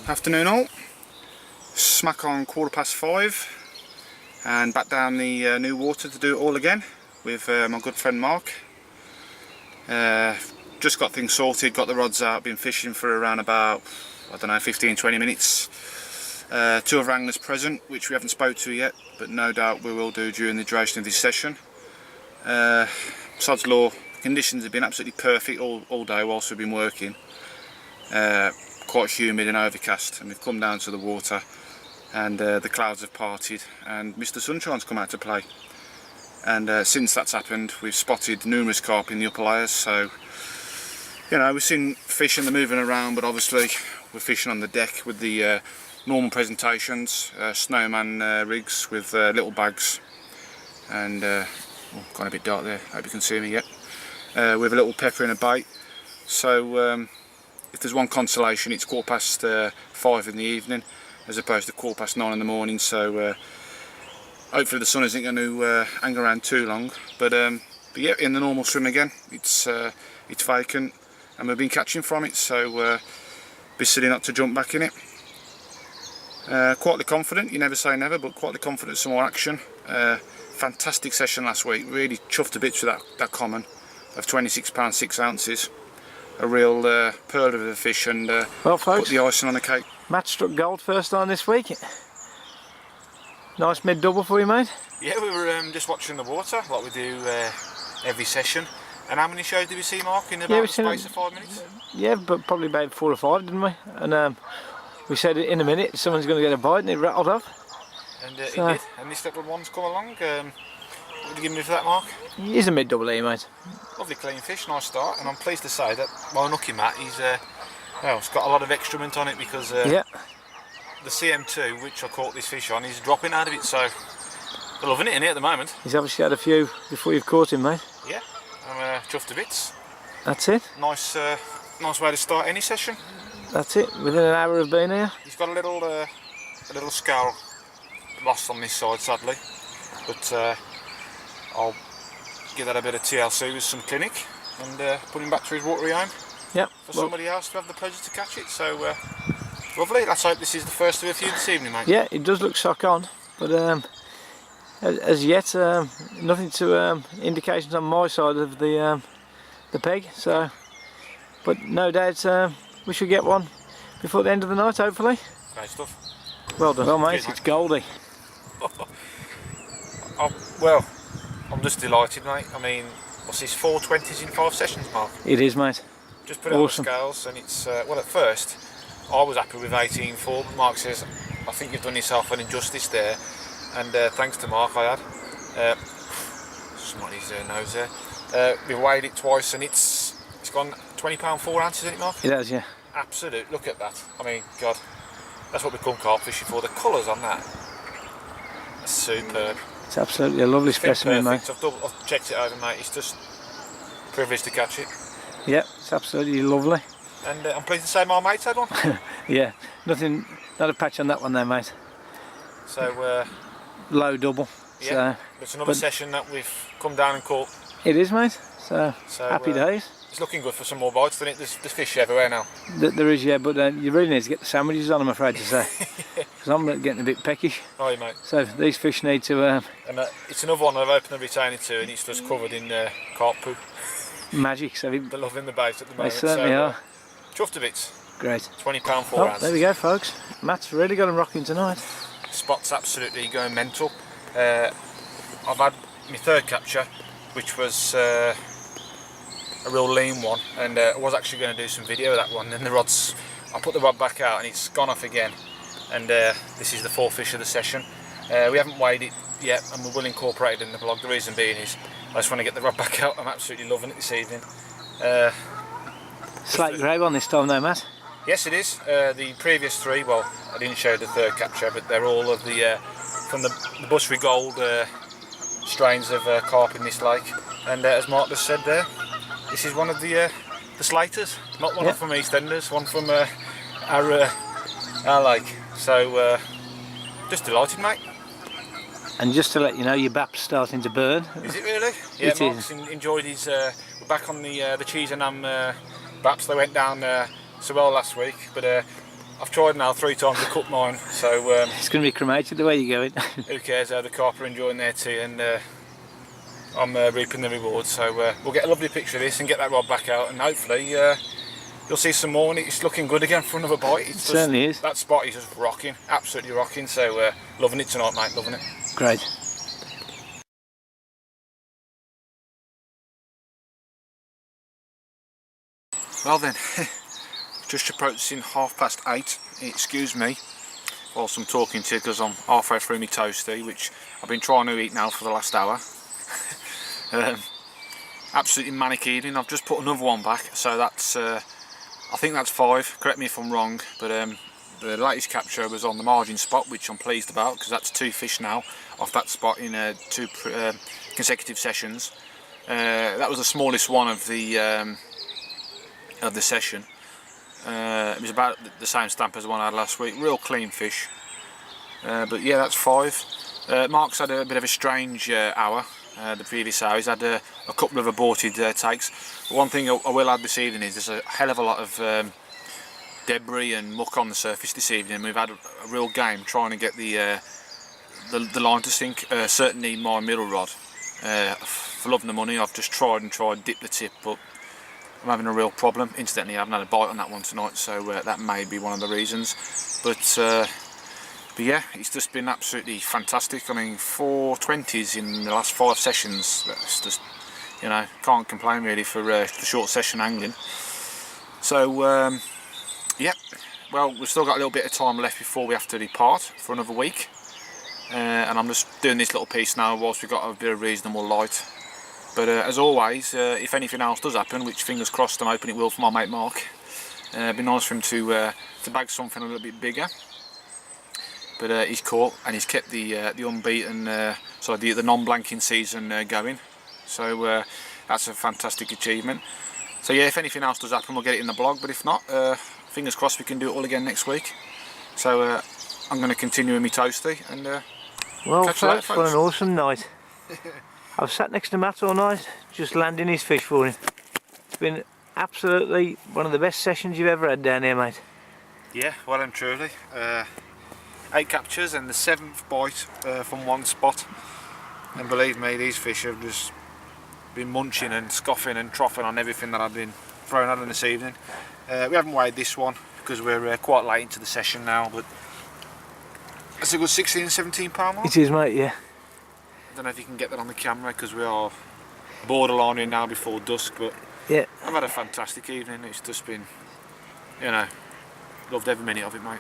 Afternoon all, smack on 5:15 and back down the new water to do it all again with my good friend Mark. Just got things sorted, got the rods out, been fishing for around about, I don't know, 15-20 minutes. Two other anglers present which we haven't spoke to yet, but no doubt we will do during the duration of this session. Sod's law, conditions have been absolutely perfect all day whilst we've been working. Quite humid and overcast, and we've come down to the water and the clouds have parted and Mr. Sunshine's come out to play, and since that's happened we've spotted numerous carp in the upper layers. So you know, we've seen fish and they're moving around, but obviously we're fishing on the deck with the normal presentations, snowman rigs with little bags, and gone a bit dark there, hope you can see me yet, with a little pepper and a bait. So if there's one consolation, it's 5:15 in the evening as opposed to 9:15 in the morning. So hopefully the sun isn't going to hang around too long. But yeah, in the normal swim again. It's vacant, and we've been catching from it. So be silly not to jump back in it. Quietly confident. You never say never, but quietly confident some more action. Fantastic session last week. Really chuffed to bits with that common of £26 6 ounces. A real pearl of a fish, and well, folks, put the icing on the cake. Matt struck gold first time this week. Nice mid double for you, mate. Yeah, we were just watching the water like we do every session. And how many shows did we see, Mark, in about the space of 5 minutes? Yeah, but probably about 4 or 5, didn't we? And we said in a minute someone's going to get a bite, and it rattled off. And it did. And this little one's come along. What would you give me for that, Mark? He's a mid double here, mate. Lovely clean fish, nice start, and I'm pleased to say that my unlucky Matt, he's got a lot of excrement on it, because the CM2, which I caught this fish on, is dropping out of it, so they're loving it in here at the moment. He's obviously had a few before you've caught him, mate. Yeah, I'm chuffed to bits. That's it. Nice way to start any session. That's it, within an hour of being here. He's got a little scowl lost on this side, sadly, but I'll give that a bit of TLC with some clinic and put him back to his watery home. Yep. For somebody else to have the pleasure to catch it. So lovely. Let's hope this is the first of a few this evening, mate. Yeah, it does look sock on, but as yet nothing to indications on my side of the peg. So, but no doubt we should get one before the end of the night, hopefully. Great stuff. Well done. Well, mate, cheers, it's Goldie. Well, I'm just delighted, mate. I mean, what's this, 420s in 5 sessions, Mark? It is, mate. Just put it on the scales, and it's, well, at first, I was happy with 18.4, but Mark says, I think you've done yourself an injustice there, and thanks to Mark, I had. Somebody's nose there. We weighed it twice, and it's gone £20 4 ounces, isn't it, Mark? It has, yeah. Absolute, look at that. I mean, God, that's what we come carp fishing for. The colours on that are superb. It's absolutely a lovely specimen, mate. I've checked it over, mate. It's just a privilege to catch it. Yeah, it's absolutely lovely. And I'm pleased to say my mate's had one. Yeah, nothing, not a patch on that one there, mate. So low double. Yeah, so, it's another session that we've come down and caught. It is, mate. So happy days. It's looking good for some more bites, doesn't it? There's fish everywhere now. There is, yeah, but you really need to get the sandwiches on, I'm afraid to say. Because I'm getting a bit peckish. Oh, yeah, mate. So these fish need to... and it's another one I've opened the retainer to, and it's just covered in carp poo. Magic. So they're loving the bait at the moment. They certainly are. Chuffed to bits. Great. £20 4 ounces. There we go, folks. Matt's really got them rocking tonight. Spot's absolutely going mental. I've had my third capture, which was... a real lean one, and I was actually going to do some video of that one, and I put the rod back out and it's gone off again, and this is the 4th fish of the session. We haven't weighed it yet, and we will incorporate it in the blog. The reason being is I just want to get the rod back out. I'm absolutely loving it this evening. Slate grey one this time though, Matt? Yes, it is. The previous 3, well, I didn't show the third capture, but they're all of the from the Bushery Gold strains of carp in this lake, and as Mark just said there, this is one of the slaters, not one from EastEnders, one from our lake. So just delighted, mate. And just to let you know, your BAP's starting to burn. Is it really? Yeah, Mark's enjoyed his. We're back on the cheese and ham BAPs. They went down so well last week, but I've tried now 3 times to cook mine, so it's going to be cremated the way you're going. who cares how the carp are enjoying their tea, and I'm reaping the rewards. So we'll get a lovely picture of this and get that rod back out, and hopefully you'll see some more, and it's looking good again for another bite. It certainly is. That spot is just rocking, absolutely rocking. So loving it tonight, mate, loving it. Great. Well then, just approaching 8:30. Excuse me whilst I'm talking to you, because I'm halfway through my toasty, which I've been trying to eat now for the last hour. Absolutely manic evening. I've just put another one back, so that's I think that's 5. Correct me if I'm wrong, but the latest capture was on the margin spot, which I'm pleased about, because that's 2 fish now off that spot in 2 consecutive sessions. That was the smallest one of the session. It was about the same stamp as the one I had last week. Real clean fish. But yeah, that's 5. Mark's had a bit of a strange hour. The previous hour he's had a couple of aborted takes. But one thing I will add this evening is there's a hell of a lot of debris and muck on the surface this evening. We've had a real game trying to get the line to sink. Certainly my middle rod. For love and the money, I've just tried and dip the tip, but I'm having a real problem. Incidentally, I haven't had a bite on that one tonight, so that may be one of the reasons. But yeah, it's just been absolutely fantastic. I mean, 4 20s in the last 5 sessions. That's just, you know, can't complain really for the short session angling. So yeah, well, we've still got a little bit of time left before we have to depart for another week. And I'm just doing this little piece now whilst we've got a bit of reasonable light. But as always, if anything else does happen, which fingers crossed I'm hoping it will for my mate Mark, it'd be nice for him to bag something a little bit bigger. But he's caught and he's kept the unbeaten, the non-blanking season going. So that's a fantastic achievement. So yeah, if anything else does happen, we'll get it in the blog. But if not, fingers crossed we can do it all again next week. So I'm going to continue with my toasty and well, catch you later, folks, what an awesome night. I've sat next to Matt all night, just landing his fish for him. It's been absolutely one of the best sessions you've ever had down here, mate. Yeah, well and truly. 8 captures and the 7th bite from one spot. And believe me, these fish have just been munching and scoffing and troughing on everything that I've been throwing at them this evening. We haven't weighed this one because we're quite late into the session now, but it's a good 16-17 pound mark. It is, mate, yeah. I don't know if you can get that on the camera because we are borderline in now before dusk, but yeah, I've had a fantastic evening. It's just been, you know, loved every minute of it, mate.